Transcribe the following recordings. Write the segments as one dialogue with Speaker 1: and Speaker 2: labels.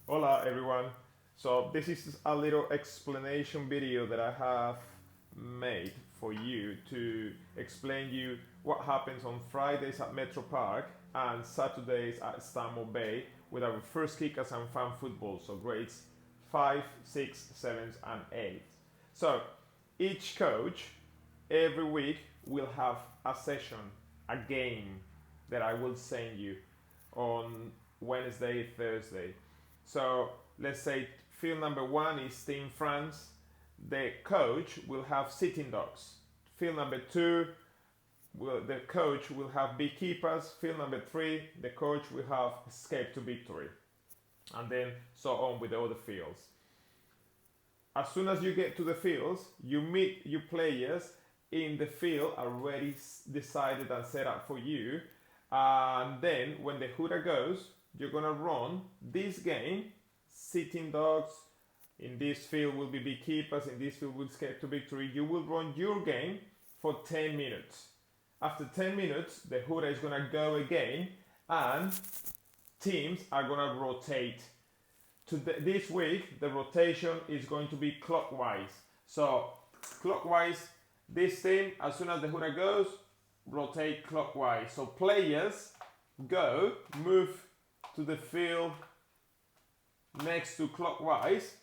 Speaker 1: Hola everyone. So this is a little explanation video that I have made for you to explain you what happens on Fridays at Metro Park and Saturdays at Stanmore Bay with our first kickers and fan football, so grades 5, 6, 7 and 8. So each coach every week will have a session, a game that I will send you on Wednesday, Thursday. So let's say field number 1 is Team France. The coach will have sitting dogs. Field number 2, the coach will have beekeepers. Field number 3, the coach will have escape to victory. And then so on with the other fields. As soon as you get to the fields, you meet your players in the field already decided and set up for you. And then when the hooter goes, you're gonna run this game, sitting dogs, in this field will be beekeepers, in this field will escape to victory. You will run your game for 10 minutes. After 10 minutes, the hooter is gonna go again and teams are gonna rotate. This week, the rotation is going to be clockwise. So clockwise, this team, as soon as the hooter goes, rotate clockwise. So players move to the field next to clockwise,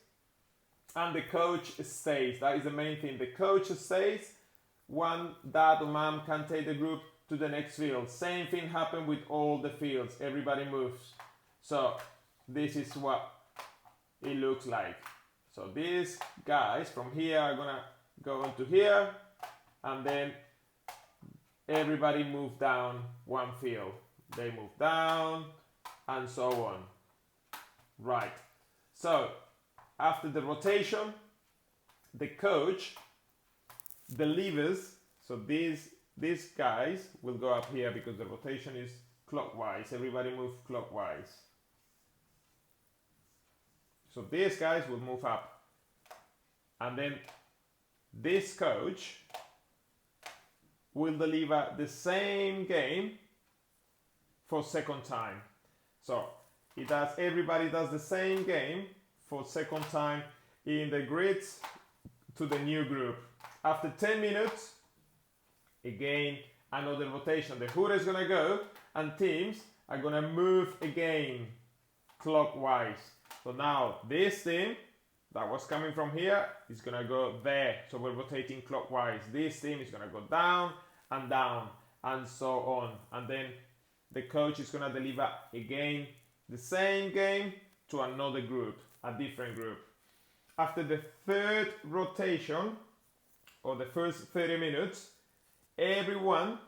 Speaker 1: and the coach stays. That is the main thing. The coach stays. One dad or mom can take the group to the next field. Same thing happened with all the fields. Everybody moves. So this is what it looks like. So these guys from here are gonna go into here, and then everybody move down one field. They move down and so on. Right. So after the rotation, the coach delivers. So these guys will go up here because the rotation is clockwise. Everybody move clockwise. So these guys will move up. And then this coach will deliver the same game for second time. So everybody does the same game for second time in the grids to the new group. After 10 minutes, again, another rotation. The hooter is gonna go and teams are gonna move again clockwise. So now this team that was coming from here is gonna go there. So we're rotating clockwise. This team is gonna go down and so on. And then the coach is gonna deliver again the same game to another group, a different group. After the third rotation, or the first 30 minutes, everyone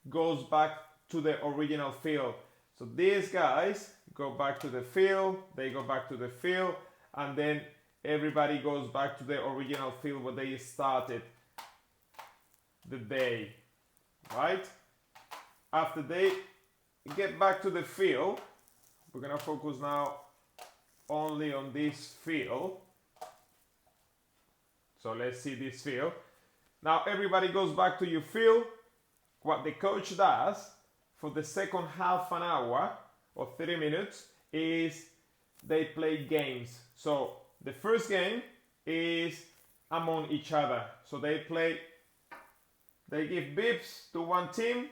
Speaker 1: goes back to the original field. So these guys go back to the field, they go back to the field, and then everybody goes back to the original field where they started the day, right? After they get back to the field, we're gonna focus now only on this field. So let's see this field. Now everybody goes back to your field. What the coach does for the second half an hour or 30 minutes is they play games. So the first game is among each other. So they give bips to one team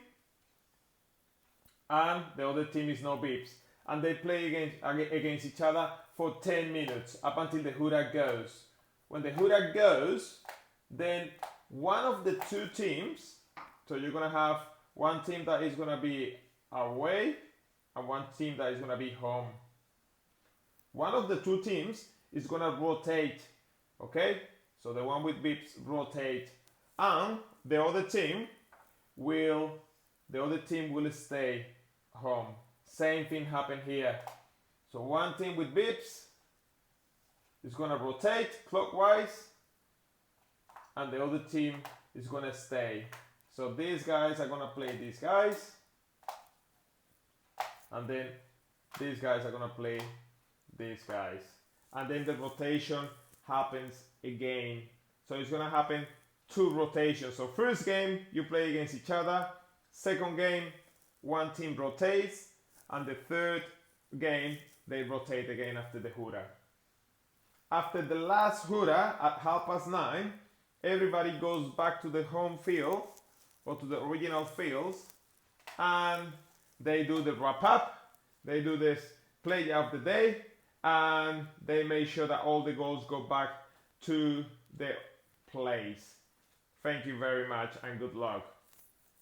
Speaker 1: and the other team is no bips. And they play against each other for 10 minutes up until the hooter goes. When the hooter goes, then one of the two teams, so you're gonna have one team that is gonna be away and one team that is gonna be home. One of the two teams is gonna rotate, okay? So the one with bips rotate, and the other team will stay home. Same thing happened here. So one team with bips is gonna rotate clockwise, and the other team is gonna stay. So these guys are gonna play these guys, and then these guys are gonna play these guys. And then the rotation happens again. So it's gonna happen 2 rotations. So first game, you play against each other. Second game, one team rotates. And the third game, they rotate again after the hura. After the last hura at 9:30, everybody goes back to the home field or to the original fields, and they do the wrap up, they do this play of the day, and they make sure that all the goals go back to the place. Thank you very much and good luck.